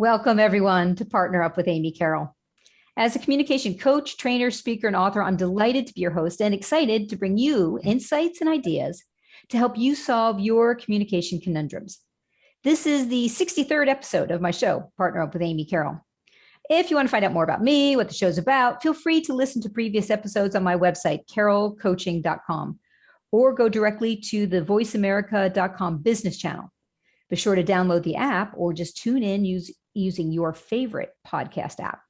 Welcome, everyone, to Partner Up with Amy Carroll. As a communication coach, trainer, speaker, and author, I'm delighted to be your host and excited to bring you insights and ideas to help you solve your communication conundrums. This is the 63rd episode of my show, Partner Up with Amy Carroll. If you want to find out more about me, what the show's about, feel free to listen to previous episodes on my website, carrollcoaching.com, or go directly to the voiceamerica.com business channel. Be sure to download the app or just tune in using your favorite podcast app.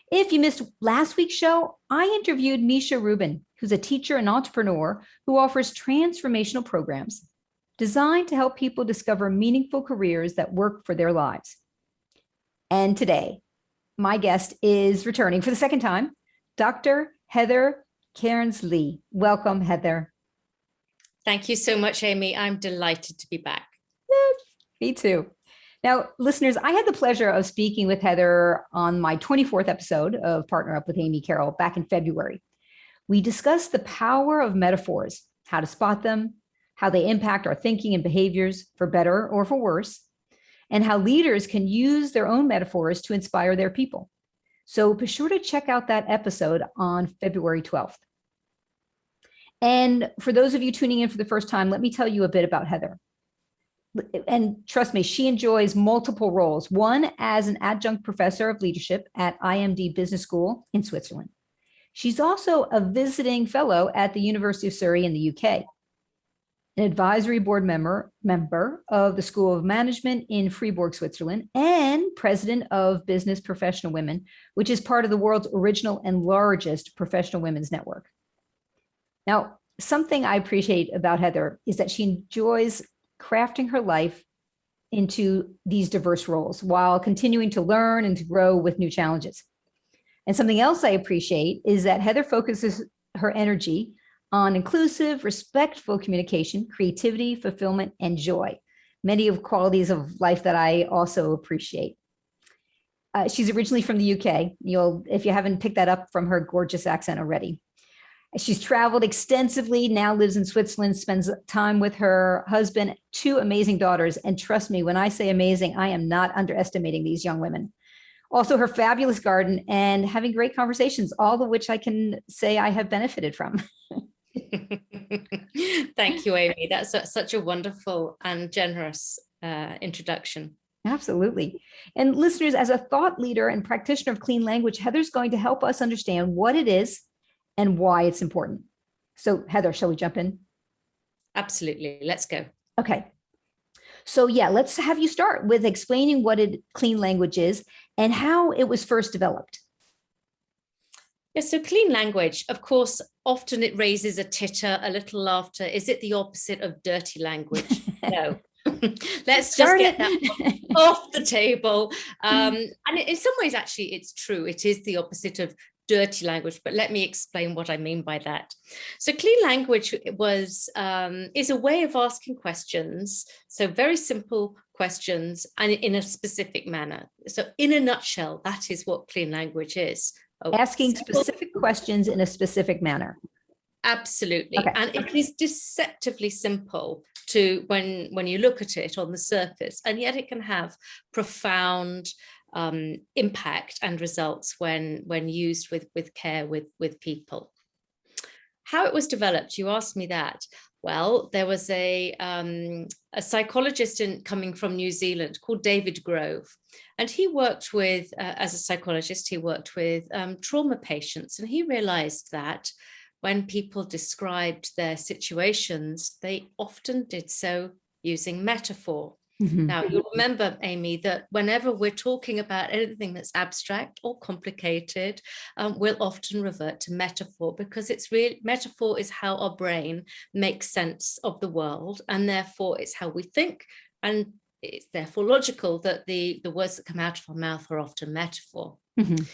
If you missed last week's show, I interviewed Misha Rubin, who's a teacher and entrepreneur who offers transformational programs designed to help people discover meaningful careers that work for their lives. And today, my guest is returning for the second time, Dr. Heather Cairns-Lee. Welcome, Heather. Thank you so much, Amy. I'm delighted to be back. Yes, me too. Now, listeners, I had the pleasure of speaking with Heather on my 24th episode of Partner Up with Amy Carroll back in February. We discussed the power of metaphors, how to spot them, how they impact our thinking and behaviors for better or for worse, and how leaders can use their own metaphors to inspire their people. So be sure to check out that episode on February 12th. And for those of you tuning in for the first time, let me tell you a bit about Heather. And trust me, she enjoys multiple roles. One, as an adjunct professor of leadership at IMD Business School in Switzerland. She's also a visiting fellow at the University of Surrey in the UK, an advisory board member of the School of Management in Fribourg, Switzerland, and president of Business Professional Women, which is part of the world's original and largest professional women's network. Now, something I appreciate about Heather is that she enjoys crafting her life into these diverse roles while continuing to learn and to grow with new challenges. And something else I appreciate is that Heather focuses her energy on inclusive, respectful communication, creativity, fulfillment, and joy, many of qualities of life that I also appreciate. She's originally from the UK. If you haven't picked that up from her gorgeous accent already. She's traveled extensively, now lives in Switzerland, spends time with her husband, two amazing daughters. And trust me, when I say amazing, I am not underestimating these young women. Also, her fabulous garden and having great conversations, all of which I can say I have benefited from. Thank you, Amy. That's such a wonderful and generous introduction. Absolutely. And listeners, as a thought leader and practitioner of clean language, Heather's going to help us understand what it is and why it's important. So Heather, shall we jump in? Absolutely. Let's go. Okay. So yeah, let's have you start with explaining what clean language is and how it was first developed. Yeah, so clean language, of course, often it raises a titter, a little laughter. Is it the opposite of dirty language? No. Let's just get that off the table. And in some ways, actually, it's true. It is the opposite of dirty language, but let me explain what I mean by that. So clean language is a way of asking questions, so very simple questions and in a specific manner. So in a nutshell, that is what clean language is. Asking specific questions in a specific manner. Absolutely. Okay. And it is deceptively simple to when you look at it on the surface, and yet it can have profound impact and results when used with care with people. How it was developed, you asked me that. Well, there was a psychologist coming from New Zealand called David Grove, and he worked with, as a psychologist, he worked with trauma patients, and he realized that when people described their situations, they often did so using metaphor. Mm-hmm. Now, you'll remember, Amy, that whenever we're talking about anything that's abstract or complicated, we'll often revert to metaphor, because metaphor is how our brain makes sense of the world, and therefore it's how we think, and it's therefore logical that the words that come out of our mouth are often metaphor. Mm-hmm.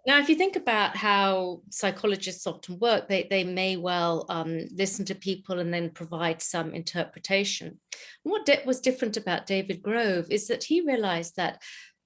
Now, if you think about how psychologists often work, they may well listen to people and then provide some interpretation. What was different about David Grove is that he realized that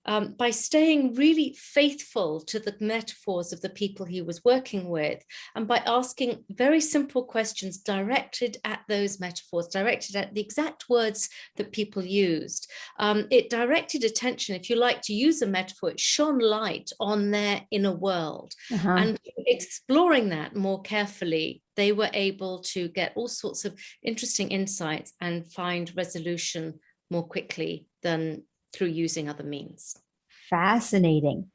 by staying really faithful to the metaphors of the people he was working with, and by asking very simple questions directed at those metaphors, directed at the exact words that people used. It directed attention, if you like to use a metaphor, it shone light on their inner world. And exploring that more carefully, they were able to get all sorts of interesting insights and find resolution more quickly than through using other means. Fascinating.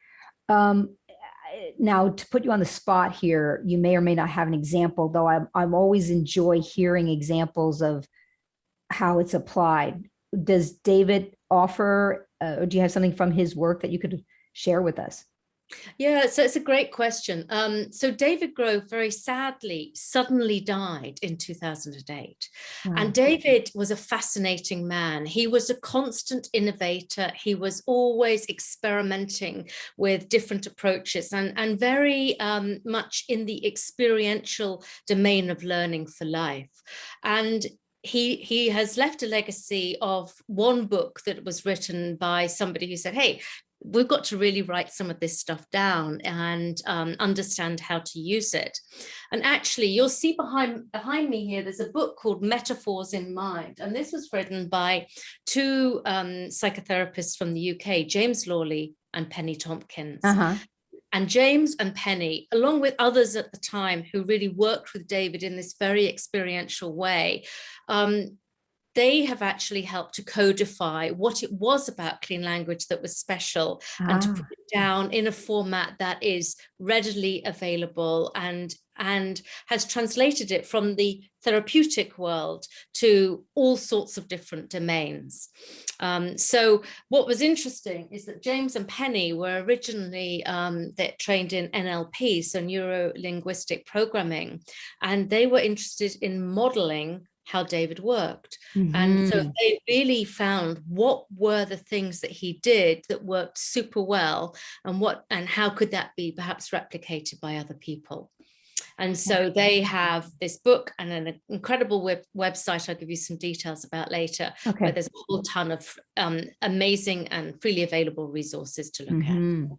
Now, to put you on the spot here, you may or may not have an example, though I'm always enjoy hearing examples of how it's applied. Does David offer, or do you have something from his work that you could share with us? Yeah, so it's a great question. So David Grove very sadly suddenly died in 2008. And David was a fascinating man. He was a constant innovator. He was always experimenting with different approaches and very much in the experiential domain of learning for life. And he has left a legacy of one book that was written by somebody who said, hey, we've got to really write some of this stuff down and understand how to use it. And actually, you'll see behind me here, there's a book called Metaphors in Mind. And this was written by two psychotherapists from the UK, James Lawley and Penny Tompkins. And James and Penny, along with others at the time who really worked with David in this very experiential way, they have actually helped to codify what it was about clean language that was special and to put it down in a format that is readily available and has translated it from the therapeutic world to all sorts of different domains. So what was interesting is that James and Penny were originally trained in NLP, so neuro-linguistic programming, and they were interested in modeling how David worked. And so they really found what were the things that he did that worked super well, and how could that be perhaps replicated by other people. And so they have this book and an incredible website I'll give you some details about later, where there's a whole ton of amazing and freely available resources to look at.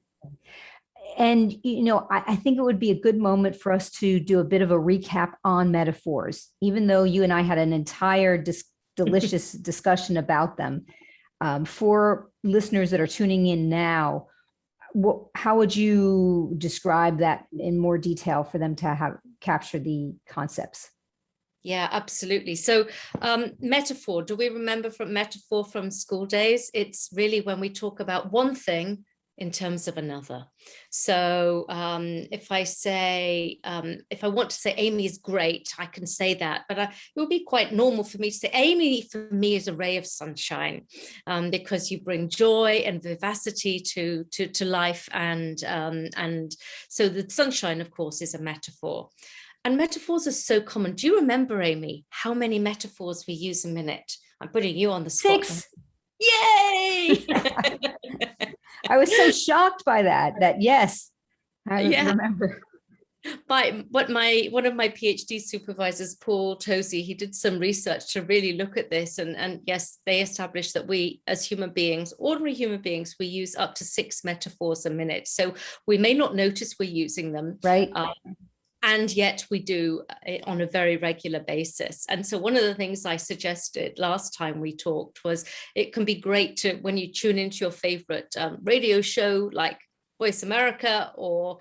And, I think it would be a good moment for us to do a bit of a recap on metaphors, even though you and I had an entire delicious discussion about them. For listeners that are tuning in now, how would you describe that in more detail for them to capture the concepts? Yeah, absolutely. So metaphor, do we remember from metaphor from school days? It's really when we talk about one thing in terms of another. So if I want to say Amy is great, I can say that, but it will be quite normal for me to say Amy for me is a ray of sunshine, because you bring joy and vivacity to life, and so the sunshine, of course, is a metaphor. And metaphors are so common. Do you remember, Amy, how many metaphors we use a minute? I'm putting you on the spot. 6. Yay! I was so shocked by that yes, I remember. One of my PhD supervisors, Paul Tosi, he did some research to really look at this, and yes, they established that we as human beings, ordinary human beings, we use up to 6 metaphors a minute. So we may not notice we're using them, right? And yet we do it on a very regular basis. And so one of the things I suggested last time we talked was it can be great to, when you tune into your favorite radio show like Voice America or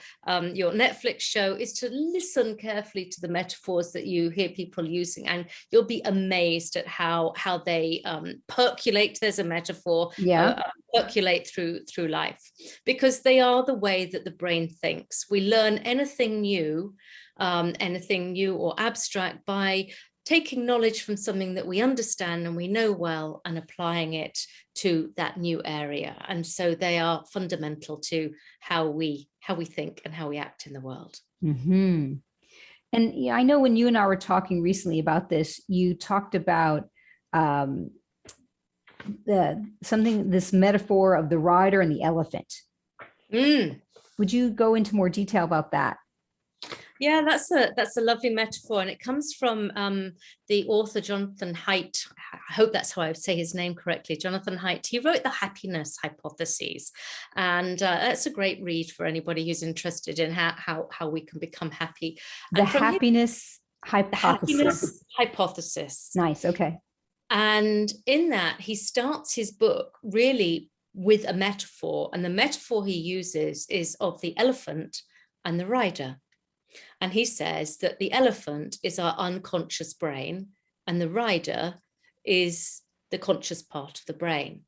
your Netflix show, is to listen carefully to the metaphors that you hear people using, and you'll be amazed at how they percolate. There's a metaphor, percolate through life, because they are the way that the brain thinks. We learn anything new or abstract by taking knowledge from something that we understand and we know well and applying it to that new area. And so they are fundamental to how we think and how we act in the world. And I know when you and I were talking recently about this, you talked about this metaphor of the rider and the elephant. Would you go into more detail about that? Yeah, that's a lovely metaphor, and it comes from the author Jonathan I hope that's how I would say his name correctly, Jonathan Haidt. He wrote the Happiness Hypotheses, and that's a great read for anybody who's interested in how we can become happy. The And from happiness hypothesis. Happiness Hypothesis. Nice. Okay. And in that, he starts his book really with a metaphor, and the metaphor he uses is of the elephant and the rider. And he says that the elephant is our unconscious brain and the rider is the conscious part of the brain.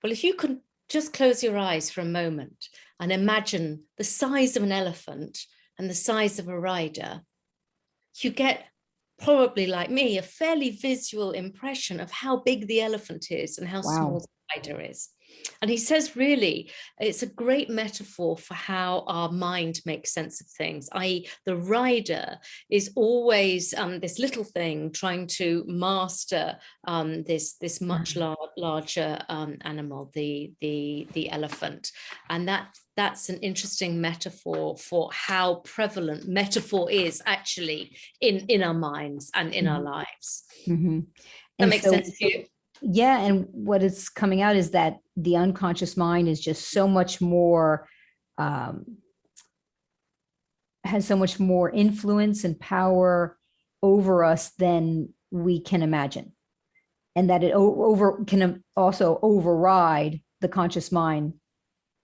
Well, if you can just close your eyes for a moment and imagine the size of an elephant and the size of a rider, you get, probably like me, a fairly visual impression of how big the elephant is and how small the rider is. And he says, really, it's a great metaphor for how our mind makes sense of things, i.e. the rider is always this little thing trying to master this much larger animal, the elephant. And that's an interesting metaphor for how prevalent metaphor is actually in our minds and in our lives. That makes sense to you? Yeah. And what is coming out is that the unconscious mind is just so much more, has so much more influence and power over us than we can imagine. And that it can also override the conscious mind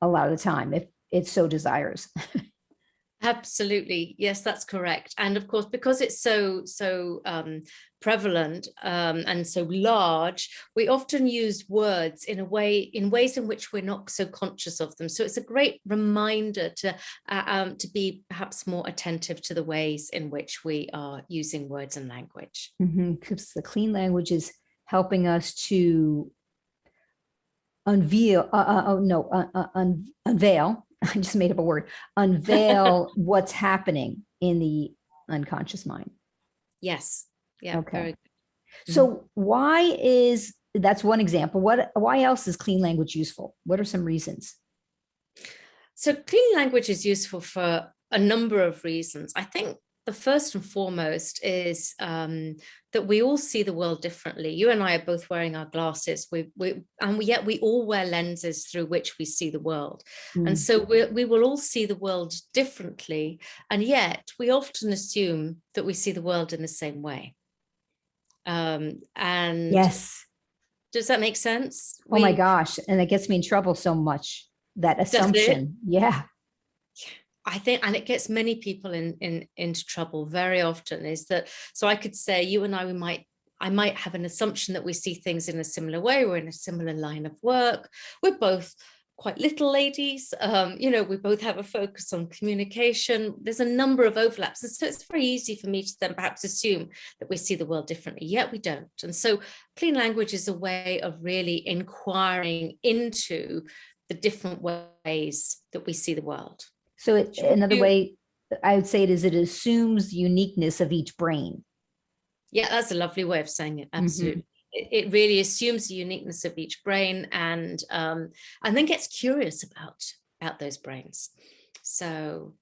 a lot of the time if it so desires. Absolutely. Yes, that's correct. And of course, because it's so prevalent and so large, we often use words in ways in which we're not so conscious of them. So it's a great reminder to be perhaps more attentive to the ways in which we are using words and language. Because the clean language is helping us to unveil. I just made up a word. Unveil what's happening in the unconscious mind. Yes. Yeah. Okay. Very good. So that's one example. Why else is clean language useful? What are some reasons? So clean language is useful for a number of reasons. I think the first and foremost is that we all see the world differently. You and I are both wearing our glasses, yet we all wear lenses through which we see the world. And so we will all see the world differently. And yet we often assume that we see the world in the same way. And yes. Does that make sense? Oh my gosh. And it gets me in trouble so much, that assumption. Yeah. I think, and it gets many people into trouble very often, is that, so I could say you and I might have an assumption that we see things in a similar way. We're in a similar line of work. We're both quite little ladies. We both have a focus on communication. There's a number of overlaps. And so it's very easy for me to then perhaps assume that we see the world differently, yet we don't. And so clean language is a way of really inquiring into the different ways that we see the world. So another way I would say it assumes the uniqueness of each brain. Yeah, that's a lovely way of saying it. Absolutely. It really assumes the uniqueness of each brain and then gets curious about those brains. So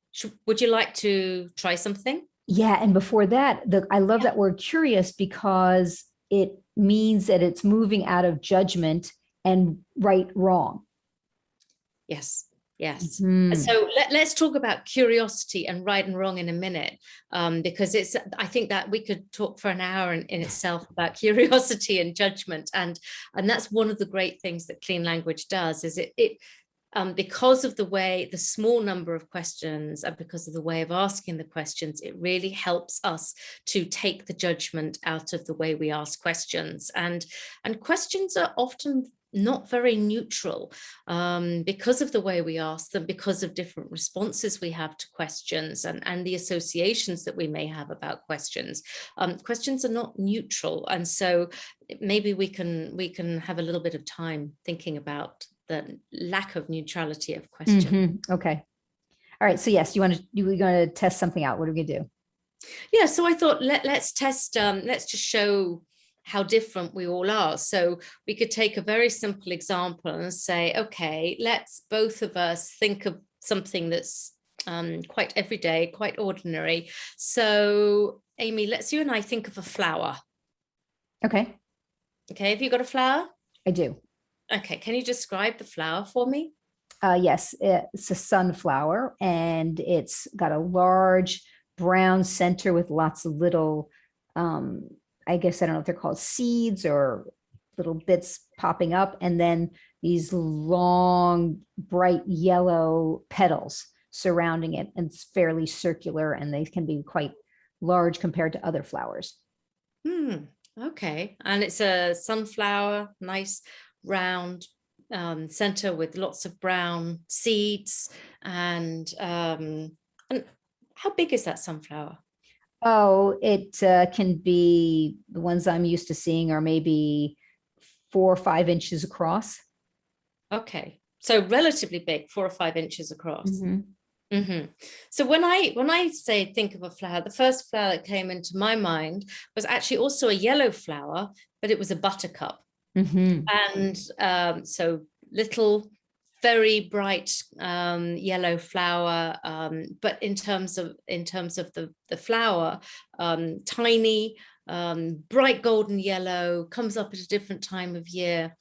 would you like to try something? Yeah. And before that, I love that word curious, because it means that it's moving out of judgment and right, wrong. Yes. Yes. So let's talk about curiosity and right and wrong in a minute, because I think that we could talk for an hour in itself about curiosity and judgment. And that's one of the great things that clean language does, is it because of the small number of questions and because of the way of asking the questions, it really helps us to take the judgment out of the way we ask questions. And questions are often not very neutral because of the way we ask them, because of different responses we have to questions and the associations that we may have about questions. Questions are not neutral. And so maybe we can have a little bit of time thinking about the lack of neutrality of question. Okay. All right. So yes, we're going to test something out. What are we going to do? Yeah. So I thought let's test, let's just show how different we all are. So we could take a very simple example and say, okay, let's both of us think of something that's quite everyday, quite ordinary. So Amy, let's you and I think of a flower. Okay. Okay, have you got a flower? I do. Okay, can you describe the flower for me? Yes, it's a sunflower, and it's got a large brown center with lots of little, I guess I don't know if they're called seeds or little bits popping up, and then these long, bright yellow petals surrounding it. And it's fairly circular, and they can be quite large compared to other flowers. Okay, and it's a sunflower, nice round center with lots of brown seeds. And how big is that sunflower? Oh, it can be, the ones I'm used to seeing are maybe 4 or 5 inches across. Okay, so relatively big, 4 or 5 inches across. So when I say think of a flower, the first flower that came into my mind was actually also a yellow flower, but it was a buttercup. And so little, very bright yellow flower, but in terms of the flower, tiny, bright golden yellow, comes up at a different time of year.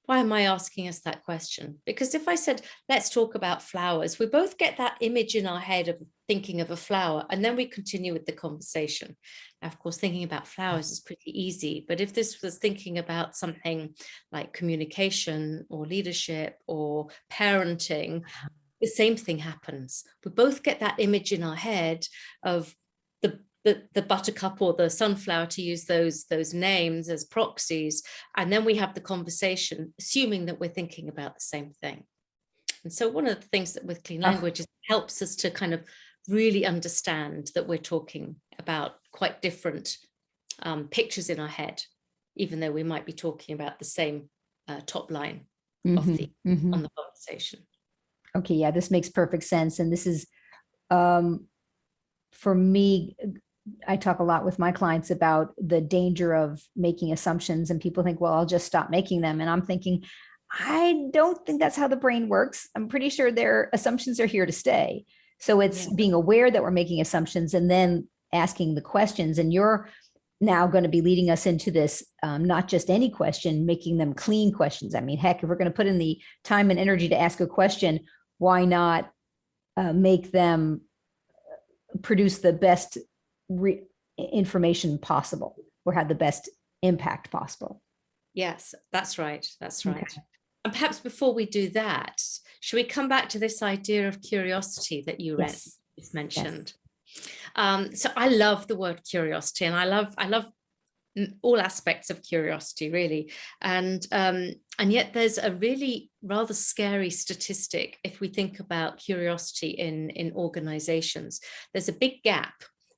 Why am I asking us that question? Because if I said, let's talk about flowers, we both get that image in our head of thinking of a flower, and then we continue with the conversation. Now, of course, thinking about flowers is pretty easy, but if this was thinking about something like communication or leadership or parenting, the same thing happens. We both get that image in our head of the buttercup or the sunflower, to use those names as proxies, and then we have the conversation, assuming that we're thinking about the same thing. And so one of the things that with clean language is it helps us to kind of really understand that we're talking about quite different pictures in our head, even though we might be talking about the same top line of the on the conversation. Okay, yeah, this makes perfect sense. And this is, for me, I talk a lot with my clients about the danger of making assumptions, and people think, well, I'll just stop making them. And I'm thinking, I don't think that's how the brain works. I'm pretty sure their assumptions are here to stay. So it's being aware that we're making assumptions and then asking the questions. And you're now going to be leading us into this, not just any question, making them clean questions. I mean, heck, if we're going to put in the time and energy to ask a question, why not make them produce the best information possible or have the best impact possible? Yes, that's right. That's right. Okay. And perhaps before we do that, should we come back to this idea of curiosity that you mentioned? Yes. So I love the word curiosity, and I love all aspects of curiosity, really. And yet there's a really rather scary statistic if we think about curiosity in organizations. There's a big gap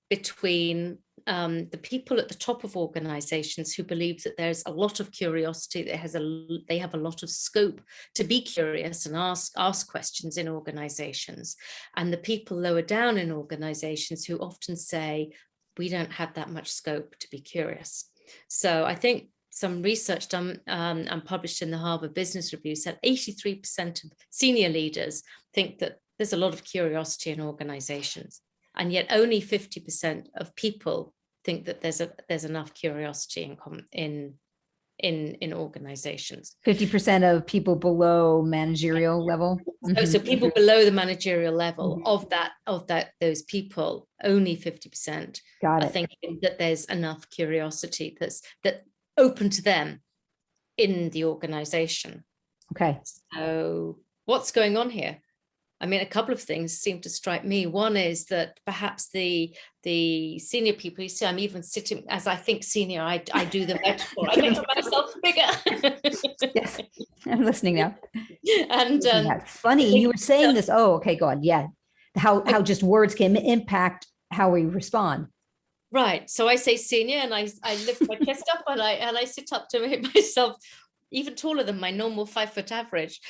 between the people at the top of organizations who believe that there's a lot of curiosity, they have a lot of scope to be curious and ask questions in organizations, and the people lower down in organizations who often say, we don't have that much scope to be curious. So I think some research done and published in the Harvard Business Review said 83% of senior leaders think that there's a lot of curiosity in organizations, and yet only 50% of people think that there's enough curiosity in organizations. 50% of people below managerial level. So people below the managerial level of those people, only 50% are thinking that there's enough curiosity that's open to them in the organization. Okay. So what's going on here? I mean, a couple of things seem to strike me. One is that perhaps the senior people, you see, I'm even sitting, as I think senior, I do the metaphor. I make myself bigger. Yes, I'm listening now. And that's funny. You were saying this. Oh, okay, go on. Yeah. How just words can impact how we respond. Right. So I say senior, and I lift my chest up, and I sit up to make myself even taller than my normal 5-foot average.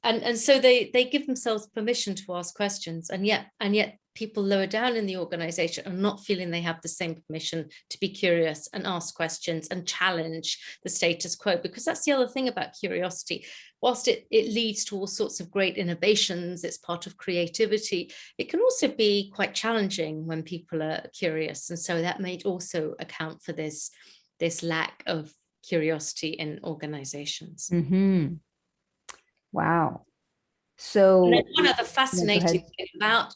And so they give themselves permission to ask questions, and yet people lower down in the organization are not feeling they have the same permission to be curious and ask questions and challenge the status quo, because that's the other thing about curiosity. Whilst it leads to all sorts of great innovations, it's part of creativity, it can also be quite challenging when people are curious. And so that may also account for this lack of curiosity in organizations. Mm-hmm. Wow. And So then one other go fascinating ahead. thing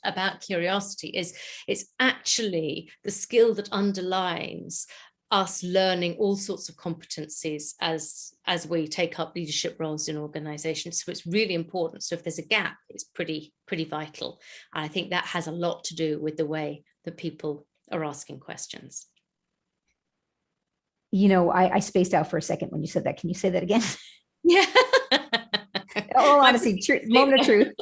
about curiosity is it's actually the skill that underlines us learning all sorts of competencies as we take up leadership roles in organizations. So it's really important. So if there's a gap, it's pretty vital. And I think that has a lot to do with the way that people are asking questions. You know, I spaced out for a second when you said that. Can you say that again? Yeah. All honesty, moment of truth.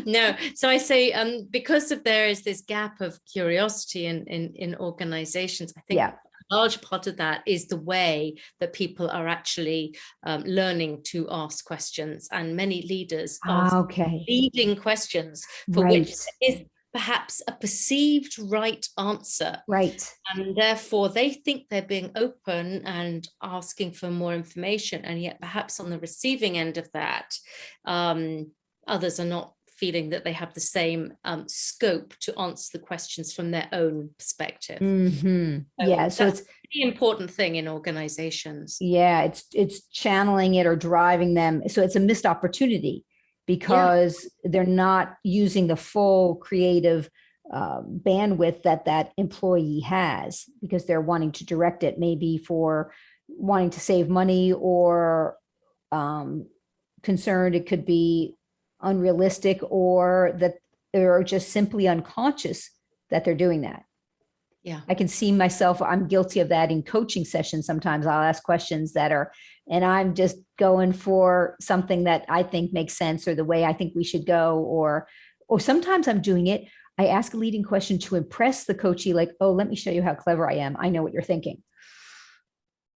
No, so I say because there is this gap of curiosity in organizations, I think Yeah. a large part of that is the way that people are actually learning to ask questions, and many leaders ask leading questions for which there is perhaps a perceived right answer. Right. And therefore they think they're being open and asking for more information. And yet perhaps on the receiving end of that, others are not feeling that they have the same scope to answer the questions from their own perspective. Mm-hmm. Yeah. So it's the important thing in organizations. Yeah, it's channeling it or driving them. So it's a missed opportunity because they're not using the full creative bandwidth that employee has, because they're wanting to direct it maybe for wanting to save money or concerned it could be unrealistic, or that they're just simply unconscious that they're doing that. Yeah, I can see myself, I'm guilty of that in coaching sessions. Sometimes I'll ask questions and I'm just going for something that I think makes sense, or the way I think we should go, or sometimes I'm doing it. I ask a leading question to impress the coachee, like, oh, let me show you how clever I am. I know what you're thinking.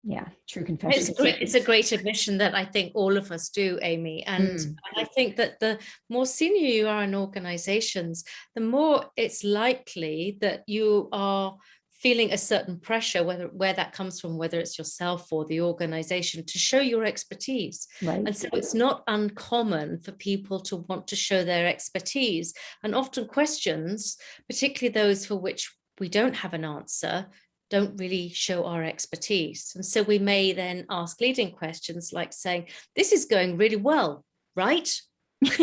Yeah, true confession. It's a great admission that I think all of us do, Amy. And I think that the more senior you are in organizations, the more it's likely that you are feeling a certain pressure, where that comes from, whether it's yourself or the organization, to show your expertise. Right. And so it's not uncommon for people to want to show their expertise. And often questions, particularly those for which we don't have an answer, don't really show our expertise. And so we may then ask leading questions like saying, this is going really well, right? So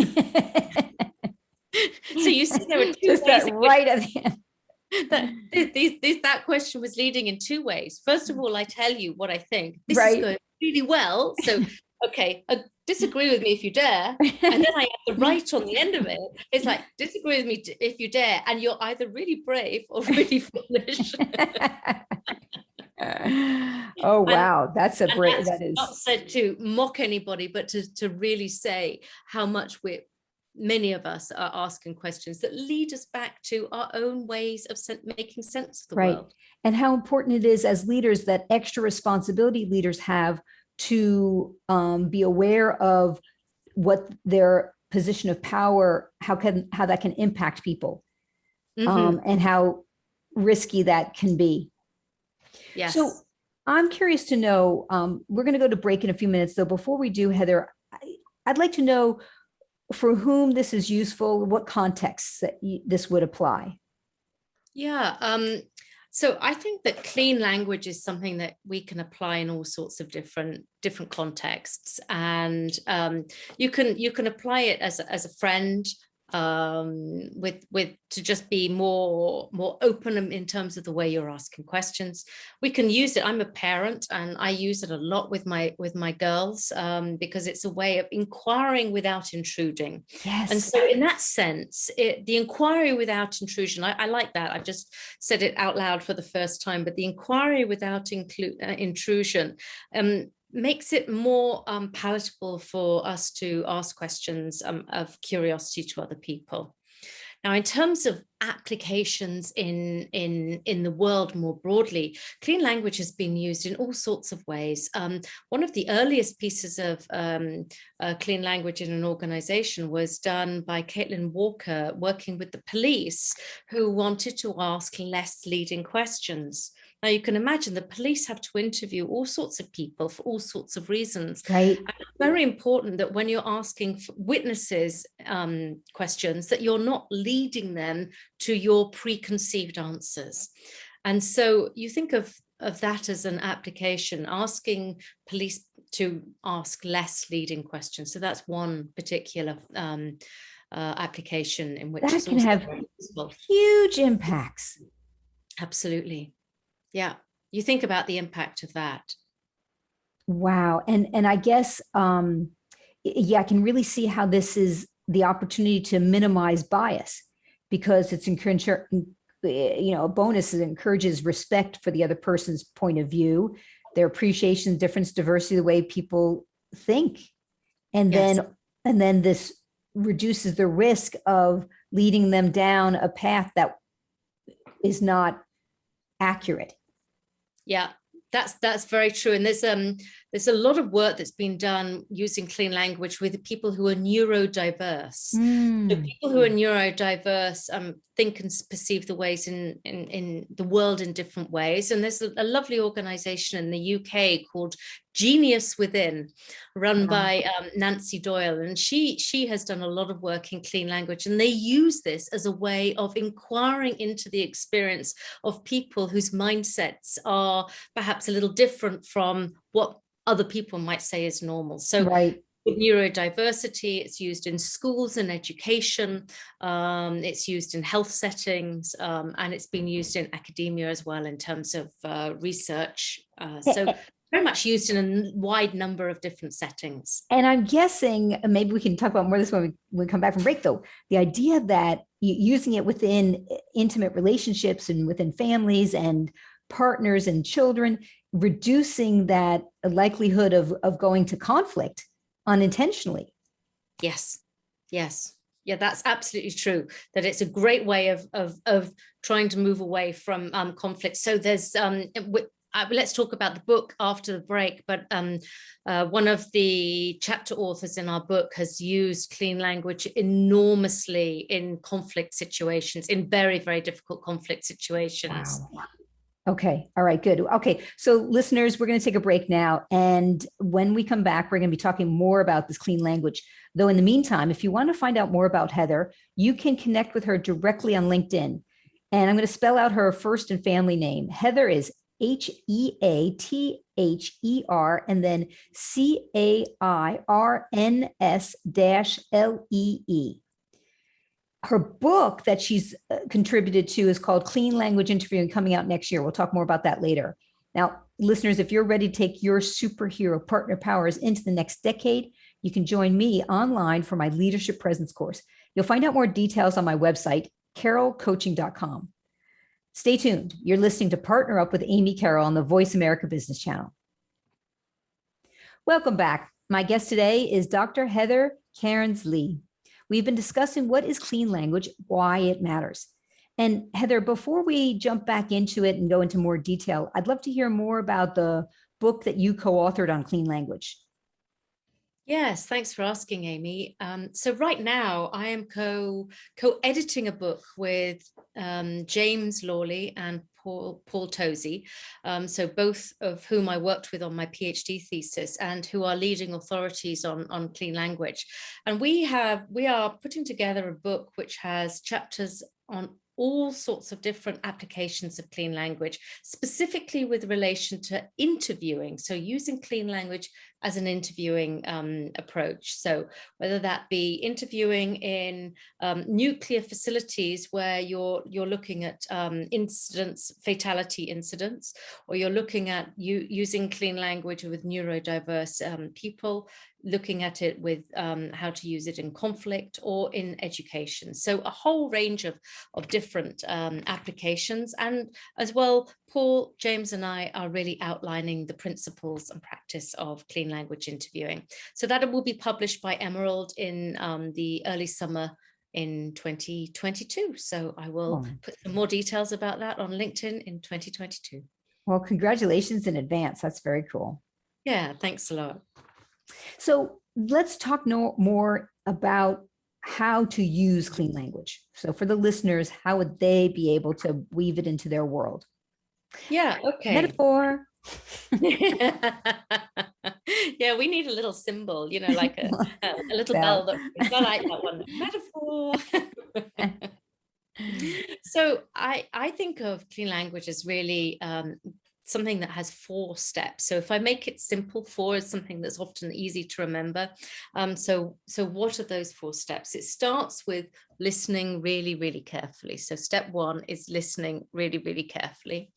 you see there are two just ways that right at the end. That question was leading in two ways. First of all, I tell you what I think. This Right. is going really well. So, okay, disagree with me if you dare. And then I have the right on the end of it. It's like, disagree with me if you dare. And you're either really brave or really foolish. Oh, wow. That's that is not said to mock anybody, but to really say how much many of us are asking questions that lead us back to our own ways of making sense of the world. And how important it is as leaders, that extra responsibility leaders have to be aware of what their position of power, how that can impact people, and how risky that can be. Yes. So I'm curious to know, we're going to go to break in a few minutes, though. Before we do, Heather, I'd like to know for whom this is useful, what contexts that this would apply. Yeah. So I think that clean language is something that we can apply in all sorts of different contexts, and you can apply it as a friend, with to just be more open in terms of the way you're asking questions. We can use it. I'm a parent and I use it a lot with my girls, because it's a way of inquiring without intruding. Yes. And so in that sense, the inquiry without intrusion, I like that. I just said it out loud for the first time, but the inquiry without intrusion makes it more palatable for us to ask questions of curiosity to other people. Now, in terms of applications in the world more broadly, clean language has been used in all sorts of ways. One of the earliest pieces of clean language in an organization was done by Caitlin Walker, working with the police, who wanted to ask less leading questions. Now, you can imagine the police have to interview all sorts of people for all sorts of reasons. Right. And it's very important that when you're asking witnesses questions, that you're not leading them to your preconceived answers. And so you think of that as an application, asking police to ask less leading questions. So that's one particular application in which That it's can also have very useful. huge impacts. Absolutely. Yeah. You think about the impact of that. Wow. And I guess, yeah, I can really see how this is the opportunity to minimize bias, because it's a bonus that encourages respect for the other person's point of view, their appreciation, difference, diversity, the way people think. And Yes. then this reduces the risk of leading them down a path that is not accurate. Yeah, that's very true. And there's a lot of work that's been done using clean language with people who are neurodiverse. So people who are neurodiverse think and perceive the ways in the world in different ways. And there's a lovely organization in the UK called Genius Within, run by Nancy Doyle. And she has done a lot of work in clean language. And they use this as a way of inquiring into the experience of people whose mindsets are perhaps a little different from what other people might say is normal. So right. With neurodiversity, it's used in schools and education, it's used in health settings, and it's been used in academia as well in terms of research. So very much used in a wide number of different settings. And I'm guessing, maybe we can talk about more of this when we come back from break, though, the idea that using it within intimate relationships and within families and partners and children, reducing that likelihood of going to conflict unintentionally. Yes. Yeah, that's absolutely true. That it's a great way of trying to move away from conflict. So there's let's talk about the book after the break. But one of the chapter authors in our book has used clean language enormously in conflict situations, in very, very difficult conflict situations. Wow. Okay. All right, good. Okay. So listeners, we're going to take a break now. And when we come back, we're going to be talking more about this clean language. Though in the meantime, if you want to find out more about Heather, you can connect with her directly on LinkedIn. And I'm going to spell out her first and family name. Heather is Heather and then CAIRNS-LEE. Her book that she's contributed to is called Clean Language Interviewing, coming out next year. We'll talk more about that later. Now, listeners, if you're ready to take your superhero partner powers into the next decade, you can join me online for my Leadership Presence course. You'll find out more details on my website, carrollcoaching.com. Stay tuned. You're listening to Partner Up with Amy Carroll on the Voice America Business Channel. Welcome back. My guest today is Dr. Heather Cairns-Lee. We've been discussing what is clean language, why it matters. And Heather, before we jump back into it and go into more detail, I'd love to hear more about the book that you co-authored on clean language. Yes, thanks for asking, Amy. So right now I am co-editing a book with James Lawley and Paul Tosey, so both of whom I worked with on my PhD thesis and who are leading authorities on clean language. And we are putting together a book which has chapters on all sorts of different applications of clean language, specifically with relation to interviewing. So using clean language as an interviewing approach. So whether that be interviewing in nuclear facilities where you're looking at incidents, fatality incidents, or you're looking at using clean language with neurodiverse people, looking at it with how to use it in conflict or in education. So a whole range of different applications. And as well, Paul, James and I are really outlining the principles and practice of clean language interviewing. So that will be published by Emerald in the early summer in 2022. So I will put some more details about that on LinkedIn in 2022. Well, congratulations in advance. That's very cool. Yeah, thanks a lot. So let's talk more about how to use clean language. So for the listeners, how would they be able to weave it into their world? Yeah, okay. Metaphor. Yeah, we need a little symbol, like a little bell. I like that one. Metaphor. So I think of clean language as really something that has 4 steps. So if I make it simple, 4 is something that's often easy to remember. So what are those 4 steps? It starts with listening really, really carefully. So step 1 is listening really, really carefully.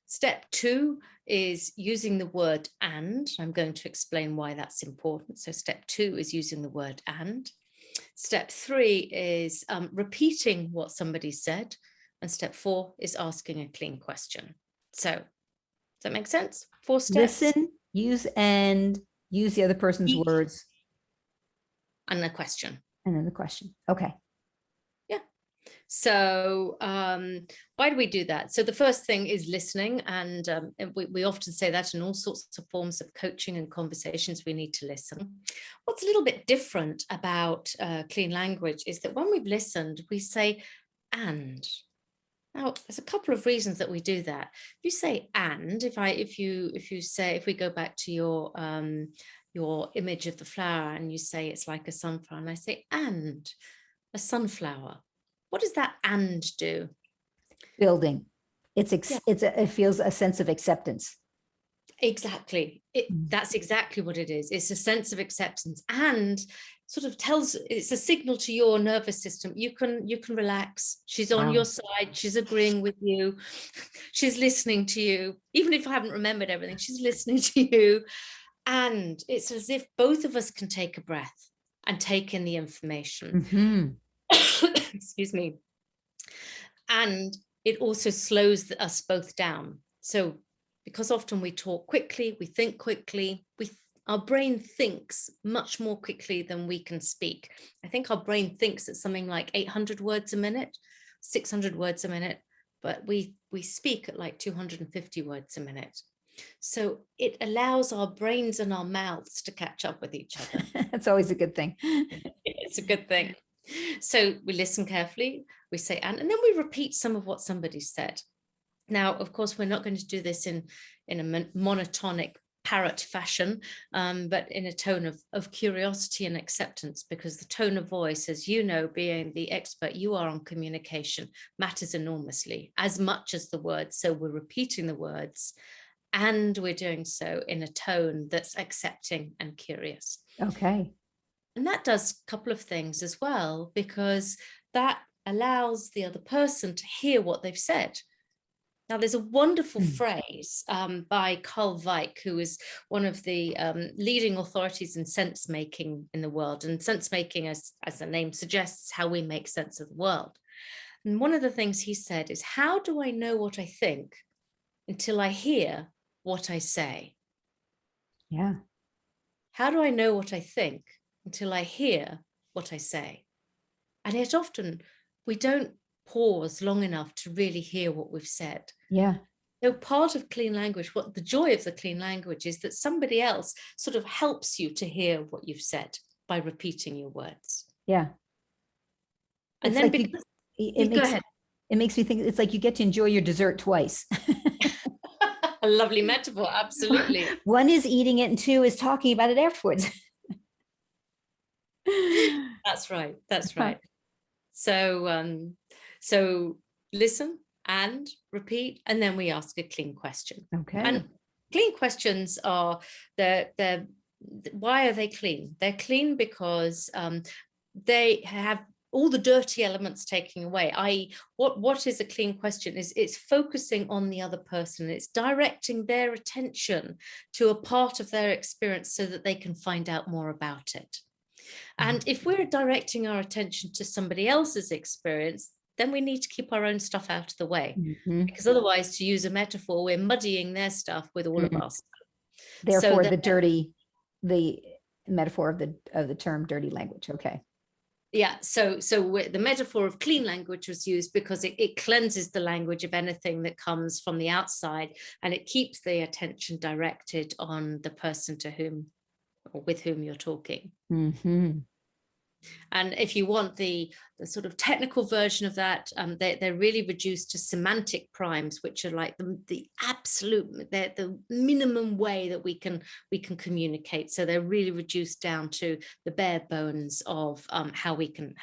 Step 2 is using the word and. I'm going to explain why that's important. So step 2 is using the word and. Step 3 is repeating what somebody said. And step 4 is asking a clean question. So does that make sense? 4 steps. Listen, use and, use the other person's words. And a question. And then the question. Okay. Yeah. So why do we do that? So the first thing is listening. And we often say that in all sorts of forms of coaching and conversations, we need to listen. What's a little bit different about clean language is that when we've listened, we say, and. Now, there's a couple of reasons that we do that. If you say and, if we go back to your image of the flower and you say it's like a sunflower, and I say and a sunflower, what does that and do? Building. It feels a sense of acceptance. Exactly. That's exactly what it is. It's a sense of acceptance and sort of it's a signal to your nervous system. You can relax. She's on your side. She's agreeing with you. She's listening to you. Even if I haven't remembered everything, she's listening to you. And it's as if both of us can take a breath and take in the information. Excuse me. And it also slows us both down. So because often we talk quickly, we think quickly, our brain thinks much more quickly than we can speak. I think our brain thinks at something like 800 words a minute, 600 words a minute, but we speak at like 250 words a minute. So it allows our brains and our mouths to catch up with each other. That's always a good thing. It's a good thing. So we listen carefully, we say and then we repeat some of what somebody said. Now, of course, we're not going to do this in a monotonic parrot fashion, but in a tone of curiosity and acceptance, because the tone of voice, as you know, being the expert you are on communication, matters enormously, as much as the words. So we're repeating the words and we're doing so in a tone that's accepting and curious. Okay. And that does a couple of things as well, because that allows the other person to hear what they've said. Now, there's a wonderful phrase by Carl Weick, who is one of the leading authorities in sense making in the world. And sense making, as the name suggests, how we make sense of the world. And one of the things he said is, how do I know what I think until I hear what I say? Yeah. How do I know what I think until I hear what I say? And yet often we don't pause long enough to really hear what we've said. Yeah. So part of clean language, what the joy of the clean language is that somebody else sort of helps you to hear what you've said by repeating your words. Yeah. And it's then like it makes me think it's like you get to enjoy your dessert twice. A lovely metaphor, absolutely. One is eating it and 2 is talking about it afterwards. That's right. That's right. So listen and repeat, and then we ask a clean question. Okay. And clean questions are why are they clean? They're clean because they have all the dirty elements taken away. i.e., what is a clean question? It's focusing on the other person. It's directing their attention to a part of their experience so that they can find out more about it. And if we're directing our attention to somebody else's experience, then we need to keep our own stuff out of the way, because otherwise, to use a metaphor, we're muddying their stuff with all of our stuff. Therefore, the metaphor of the term dirty language. Okay. Yeah. So the metaphor of clean language was used because it cleanses the language of anything that comes from the outside, and it keeps the attention directed on the person to whom or with whom you're talking. And if you want the sort of technical version of that, they're really reduced to semantic primes, which are like the absolute, they're the minimum way that we can communicate. So they're really reduced down to the bare bones of how we can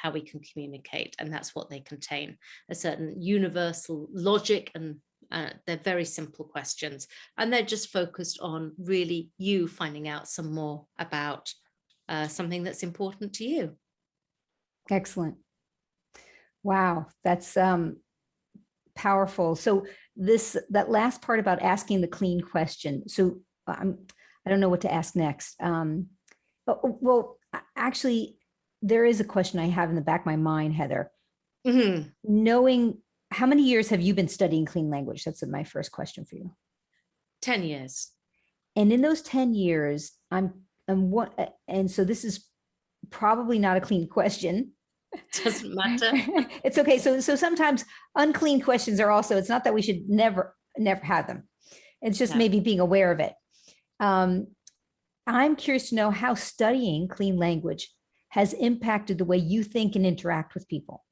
communicate, and that's what they contain: a certain universal logic and They're very simple questions, and they're just focused on really you finding out some more about something that's important to you. Excellent. Wow, that's powerful. So that last part about asking the clean question. So I don't know what to ask next. Well, actually, there is a question I have in the back of my mind, Heather. Mm-hmm. Knowing how many years have you been studying clean language? That's my first question for you. 10 years. And in those 10 years, and so this is probably not a clean question. Doesn't matter. It's okay. So sometimes unclean questions are also, it's not that we should never have them. It's just maybe being aware of it. I'm curious to know how studying clean language has impacted the way you think and interact with people.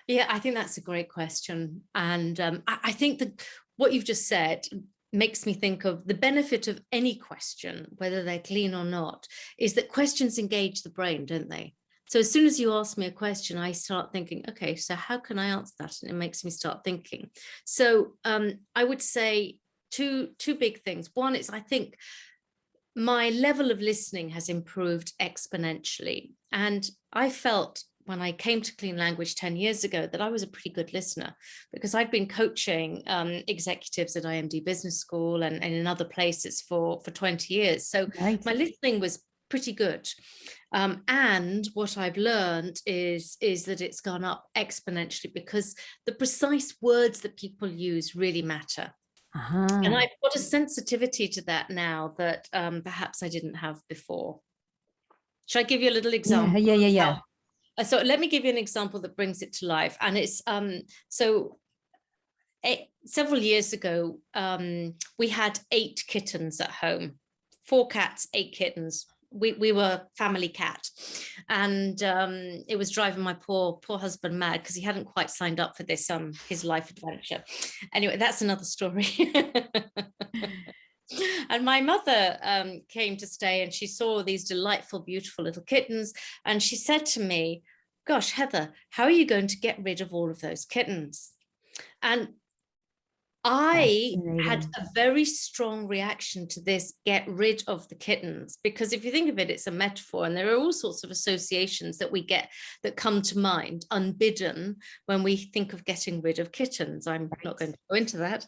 Yeah, I think that's a great question. And I think that what you've just said makes me think of the benefit of any question, whether they're clean or not, is that questions engage the brain, don't they? So as soon as you ask me a question, I start thinking, okay, so how can I answer that? And it makes me start thinking. So I would say two big things. One is, I think my level of listening has improved exponentially. And I felt when I came to clean language 10 years ago that I was a pretty good listener, because I'd been coaching executives at IMD Business School and in other places for 20 years. So Right. My listening was pretty good. And what I've learned is that it's gone up exponentially, because the precise words that people use really matter. Uh-huh. And I've got a sensitivity to that now that perhaps I didn't have before. Should I give you a little example? Yeah. So let me give you an example that brings it to life. And it's several years ago, we had 8 kittens at home, 4 cats, 8 kittens. We were family cat, and it was driving my poor husband mad, because he hadn't quite signed up for this his life adventure. Anyway, that's another story. And my mother came to stay, and she saw these delightful, beautiful little kittens, and she said to me, "Gosh, Heather, how are you going to get rid of all of those kittens?" And I had a very strong reaction to this, get rid of the kittens, because if you think of it, it's a metaphor, and there are all sorts of associations that we get that come to mind unbidden when we think of getting rid of kittens. I'm not going to go into that.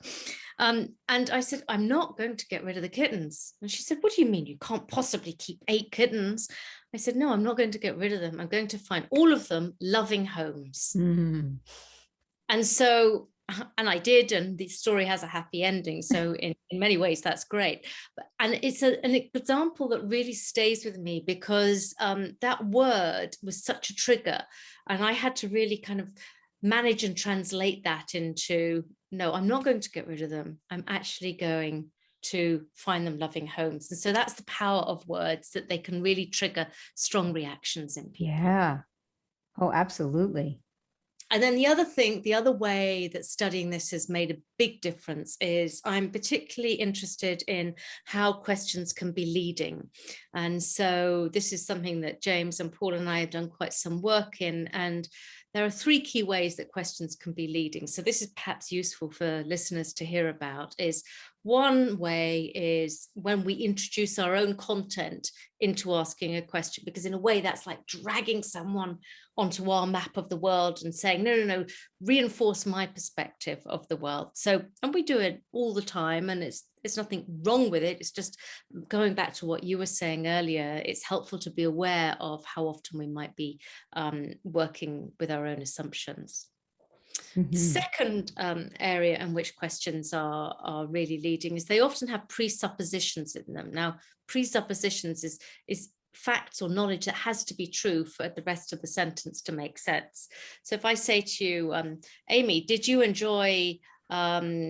And I said, "I'm not going to get rid of the kittens." And she said, "What do you mean? You can't possibly keep 8 kittens." I said, "No, I'm not going to get rid of them. I'm going to find all of them loving homes." Mm. And so, and I did, and the story has a happy ending. So in many ways, that's great. And it's an example that really stays with me, because that word was such a trigger. And I had to really kind of manage and translate that into, no, I'm not going to get rid of them. I'm actually going to find them loving homes. And so that's the power of words, that they can really trigger strong reactions in people. Yeah. Oh, absolutely. And then the other way that studying this has made a big difference is I'm particularly interested in how questions can be leading. And so this is something that James and Paul and I have done quite some work in. And there are 3 key ways that questions can be leading. So this is perhaps useful for listeners to hear about. Is one way is when we introduce our own content into asking a question, because in a way that's like dragging someone onto our map of the world and saying, no, reinforce my perspective of the world. So, and we do it all the time, and it's nothing wrong with it. It's just going back to what you were saying earlier, it's helpful to be aware of how often we might be working with our own assumptions. Mm-hmm. Second area in which questions are really leading is they often have presuppositions in them. Now, presuppositions is facts or knowledge that has to be true for the rest of the sentence to make sense. So if I say to you, Amy, did you enjoy your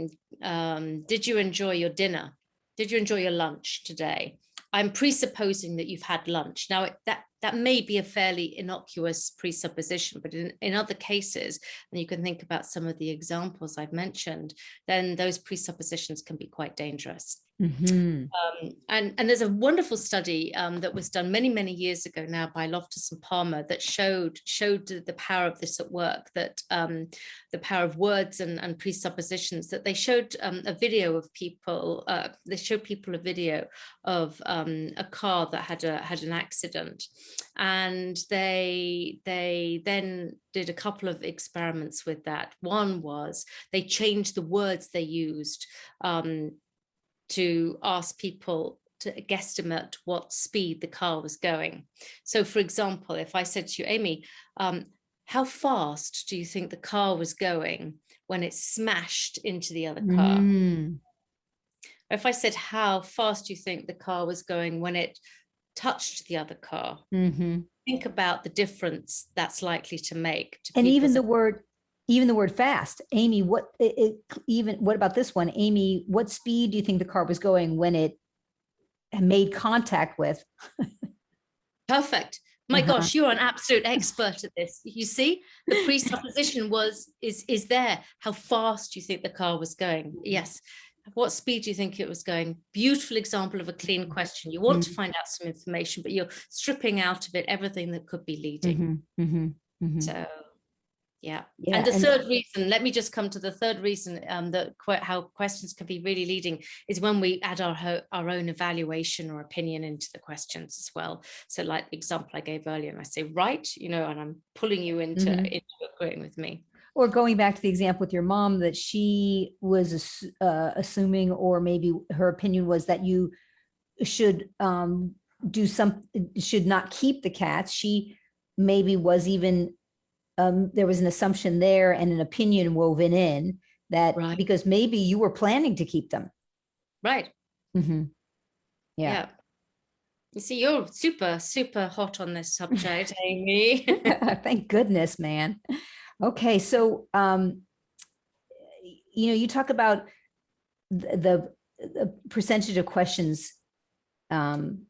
dinner? Did you enjoy your lunch today? I'm presupposing that you've had lunch. Now, that may be a fairly innocuous presupposition, but in other cases, and you can think about some of the examples I've mentioned, then those presuppositions can be quite dangerous. Mhm. And there's a wonderful study that was done many, many years ago now by Loftus and Palmer that showed the power of this at work, that the power of words and presuppositions, that they showed a video of people, they showed people a video of a car that had an accident. And they then did a couple of experiments with that. One was they changed the words they used to ask people to guesstimate what speed the car was going. So, for example, if I said to you, Amy, how fast do you think the car was going when it smashed into the other car? Mm. If I said, how fast do you think the car was going when it touched the other car? Mm-hmm. Think about the difference that's likely to make to And people's even the word fast. Amy, what about this one? Amy, what speed do you think the car was going when it made contact with? Perfect. My gosh, you're an absolute expert at this. You see, the presupposition is there. How fast do you think the car was going? Yes. What speed do you think it was going? Beautiful example of a clean question. You want to find out some information, but you're stripping out of it everything that could be leading. So, yeah. And the third reason, let me just come to the third reason that how questions can be really leading is when we add our own evaluation or opinion into the questions as well. So like the example I gave earlier, and I say, right, and I'm pulling you into agreeing with me. Or going back to the example with your mom, that she was assuming, or maybe her opinion was that you should should not keep the cats. She maybe was even, there was an assumption there and an opinion woven in that because maybe you were planning to keep them. Right. Mm-hmm. Yeah. You see, you're super, super hot on this subject, Amy. Thank goodness, man. Okay, so you talk about the percentage of questions. I'm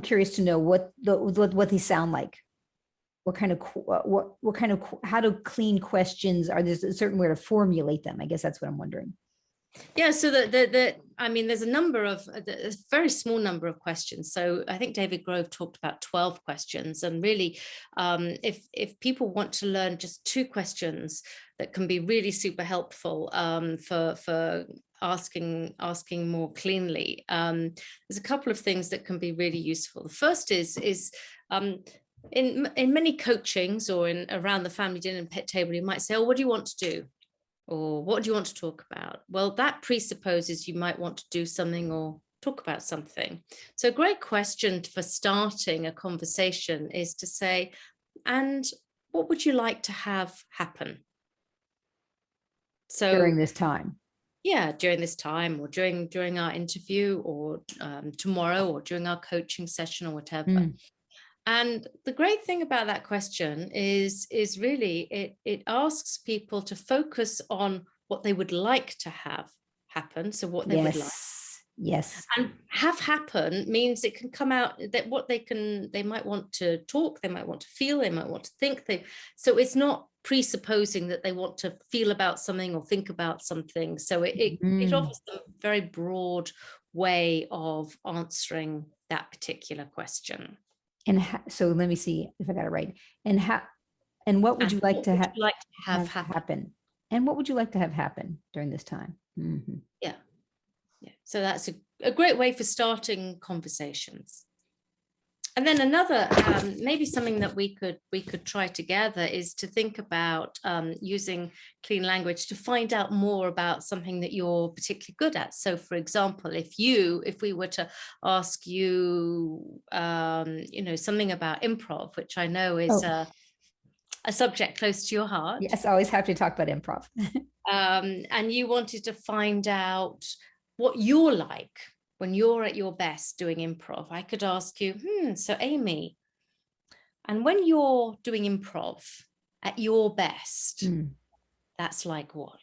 curious to know what they sound like. What kind of how do clean questions are? There's a certain way to formulate them. I guess that's what I'm wondering. Yeah, so there's a very small number of questions. So I think David Grove talked about 12 questions, and really, if people want to learn just 2 questions that can be really super helpful for asking more cleanly, there's a couple of things that can be really useful. The first is in many coachings or around the family dinner and pet table, you might say, oh, what do you want to do? Or what do you want to talk about? Well, that presupposes you might want to do something or talk about something. So a great question for starting a conversation is to say, and what would you like to have happen? So during this time. Yeah, during this time, or during our interview, or tomorrow, or during our coaching session, or whatever. And the great thing about that question is really it asks people to focus on what they would like to have happen. So what they would like. Yes. And have happen means it can come out that what they might want to talk, they might want to feel, they might want to think. So it's not presupposing that they want to feel about something or think about something. So it offers them a very broad way of answering that particular question. And so let me see if I got it right. And what would you like to have happen? And what would you like to have happen during this time? Mm-hmm. Yeah. So that's a great way for starting conversations. And then another, maybe something that we could try together is to think about using clean language to find out more about something that you're particularly good at. So, for example, if we were to ask you, something about improv, which I know is a subject close to your heart. Yes, always happy to talk about improv. And you wanted to find out what you're like when you're at your best doing improv, I could ask you, so Amy, and when you're doing improv at your best, that's like what?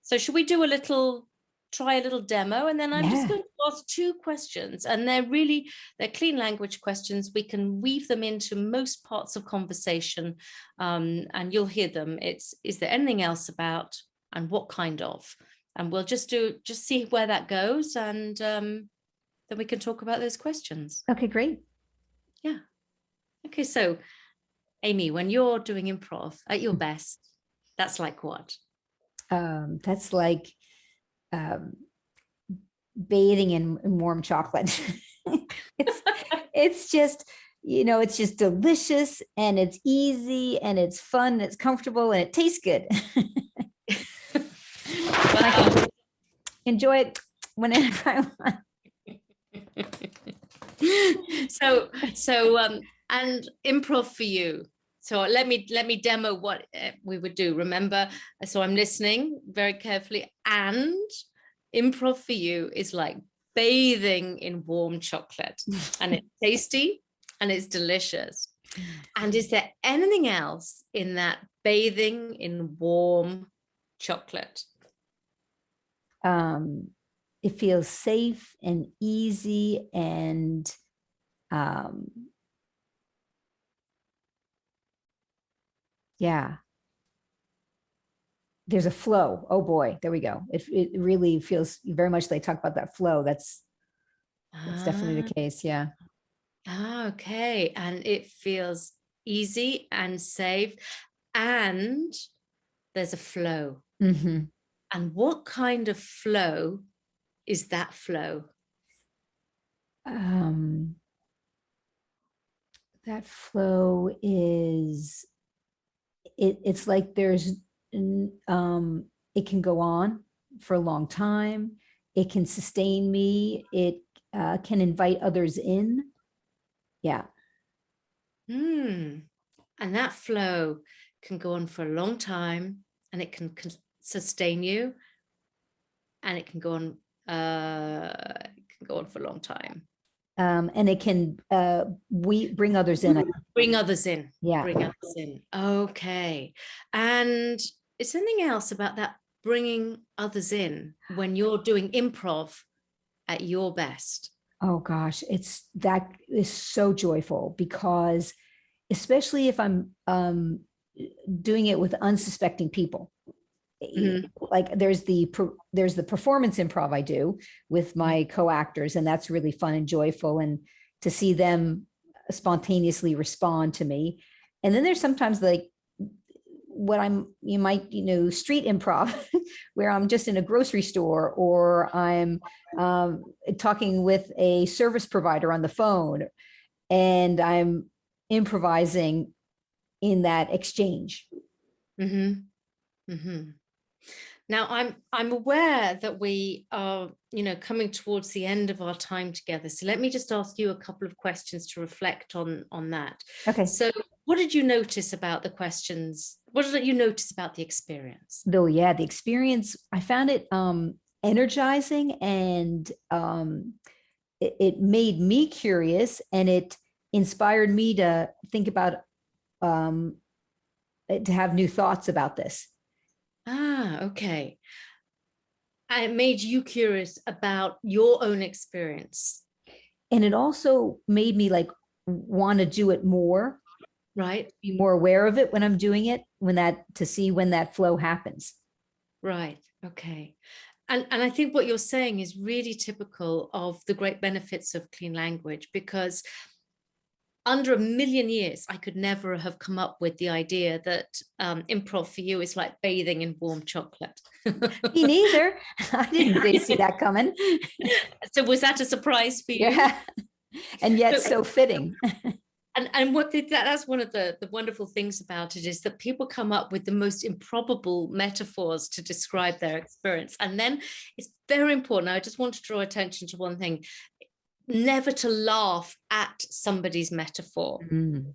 So should we try a little demo? And then I'm just going to ask 2 questions, and they're clean language questions. We can weave them into most parts of conversation, and you'll hear them. Is there anything else about, and what kind of? and we'll just see where that goes, and then we can talk about those questions. Okay, great. Yeah. Okay, so Amy, when you're doing improv at your best, that's like what? That's like bathing in warm chocolate. it's just, it's just delicious, and it's easy, and it's fun, and it's comfortable, and it tastes good. Wow. Enjoy it whenever I want. And improv for you. So let me demo what we would do. Remember, so I'm listening very carefully, and improv for you is like bathing in warm chocolate, and it's tasty and it's delicious. And is there anything else in that bathing in warm chocolate? It feels safe and easy, and yeah, there's a flow. Oh boy, there we go. It really feels very much like, talk about that flow. That's definitely the case. Yeah. Okay. And it feels easy and safe, and there's a flow. Mm-hmm. And what kind of flow is that flow? That flow is, it's like there's, it can go on for a long time. It can sustain me. It can invite others in. Yeah. And that flow can go on for a long time, and it can sustain you, and it can go on for a long time. And it can we bring others in. Bring others in. Yeah. Bring others in. Okay. And is something else about that bringing others in when you're doing improv at your best? Oh gosh, that is so joyful, because especially if I'm doing it with unsuspecting people. Mm-hmm. Like there's the performance improv I do with my co-actors, and that's really fun and joyful, and to see them spontaneously respond to me. And then there's sometimes like what street improv where I'm just in a grocery store, or I'm talking with a service provider on the phone, and I'm improvising in that exchange. Mm-hmm. Mm-hmm. Now, I'm aware that we are, coming towards the end of our time together. So let me just ask you a couple of questions to reflect on that. Okay. So what did you notice about the questions? What did you notice about the experience? Though, yeah, the experience, I found it energizing, and it made me curious, and it inspired me to think about, to have new thoughts about this. Okay. And it made you curious about your own experience. And it also made me like want to do it more. Right. Be more aware of it when I'm doing it, to see when that flow happens. Right. Okay. And I think what you're saying is really typical of the great benefits of clean language, because under a million years, I could never have come up with the idea that improv for you is like bathing in warm chocolate. Me neither. I didn't see that coming. So was that a surprise for you? Yeah. And yet so fitting. And that's one of the wonderful things about it, is that people come up with the most improbable metaphors to describe their experience. And then it's very important. I just want to draw attention to one thing. Never to laugh at somebody's metaphor. Mm.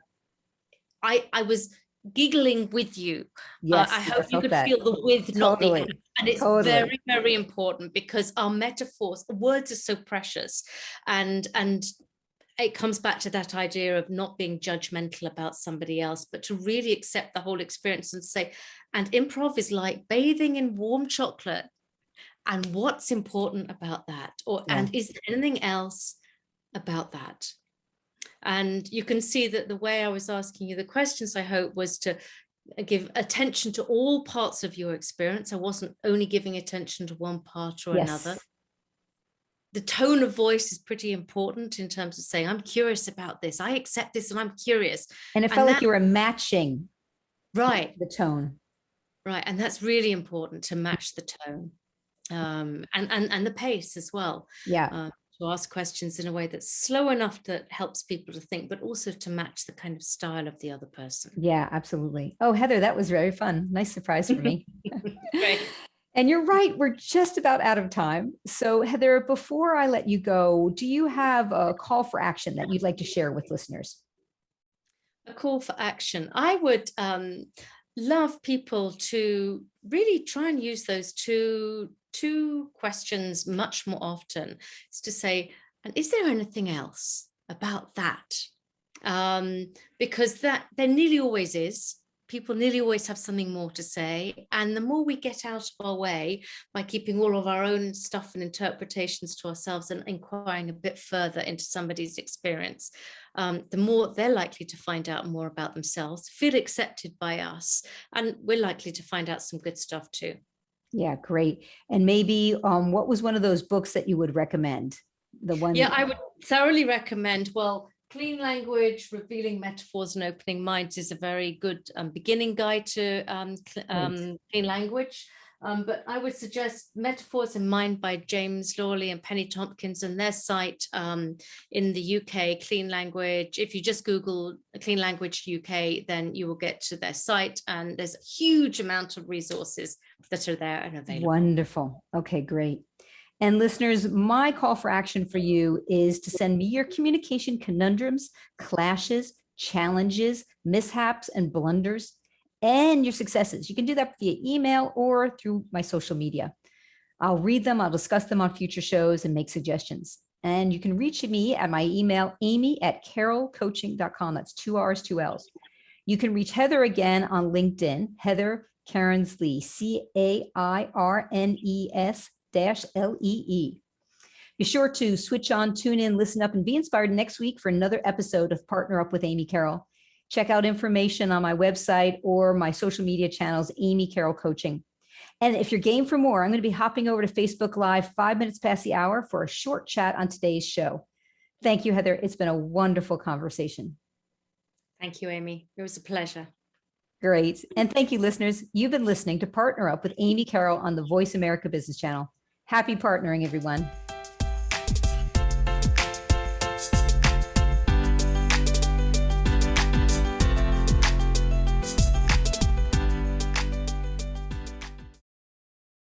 I was giggling with you. Yes, I hope you could feel the with, not the at. And it's very, very important, because our metaphors, words are so precious, and it comes back to that idea of not being judgmental about somebody else, but to really accept the whole experience and say, and improv is like bathing in warm chocolate. And what's important about that? And is there anything else about that? And you can see that the way I was asking you the questions, I hope, was to give attention to all parts of your experience. I wasn't only giving attention to one part or another. The tone of voice is pretty important in terms of saying, I'm curious about this. I accept this and I'm curious. And it felt like you were matching the tone. Right. And that's really important, to match the tone, and the pace as well. Yeah. To ask questions in a way that's slow enough that helps people to think, but also to match the kind of style of the other person. Yeah, absolutely. Oh, Heather, that was very fun. Nice surprise for me. Great. And you're right, we're just about out of time. So Heather, before I let you go, do you have a call for action that you'd like to share with listeners? A call for action. I would love people to really try and use those two questions much more often. It's to say, and is there anything else about that? Because that there nearly always is. People nearly always have something more to say. And the more we get out of our way by keeping all of our own stuff and interpretations to ourselves and inquiring a bit further into somebody's experience, the more they're likely to find out more about themselves, feel accepted by us, and we're likely to find out some good stuff too. Yeah, great. And maybe what was one of those books that you would recommend? The one. Yeah, I would thoroughly recommend, Clean Language, Revealing Metaphors and Opening Minds is a very good beginning guide to clean language. But I would suggest Metaphors in Mind by James Lawley and Penny Tompkins, and their site in the UK, Clean Language. If you just Google Clean Language UK, then you will get to their site, and there's a huge amount of resources that are there and available. Wonderful. Okay, great. And listeners, my call for action for you is to send me your communication conundrums, clashes, challenges, mishaps, and blunders, and your successes. You can do that via email or through my social media. I'll read them, I'll discuss them on future shows and make suggestions. And you can reach me at my email, amy@carrollcoaching.com. That's 2 R's, 2 L's. You can reach Heather again on LinkedIn, Heather Cairns-Lee, CAIRNES-LEE. Be sure to switch on, tune in, listen up, and be inspired next week for another episode of Partner Up with Amy Carroll. Check out information on my website or my social media channels, Amy Carroll Coaching. And if you're game for more, I'm going to be hopping over to Facebook Live 5 minutes past the hour for a short chat on today's show. Thank you, Heather. It's been a wonderful conversation. Thank you, Amy. It was a pleasure. Great. And thank you, listeners. You've been listening to Partner Up with Amy Carroll on the Voice America Business Channel. Happy partnering, everyone.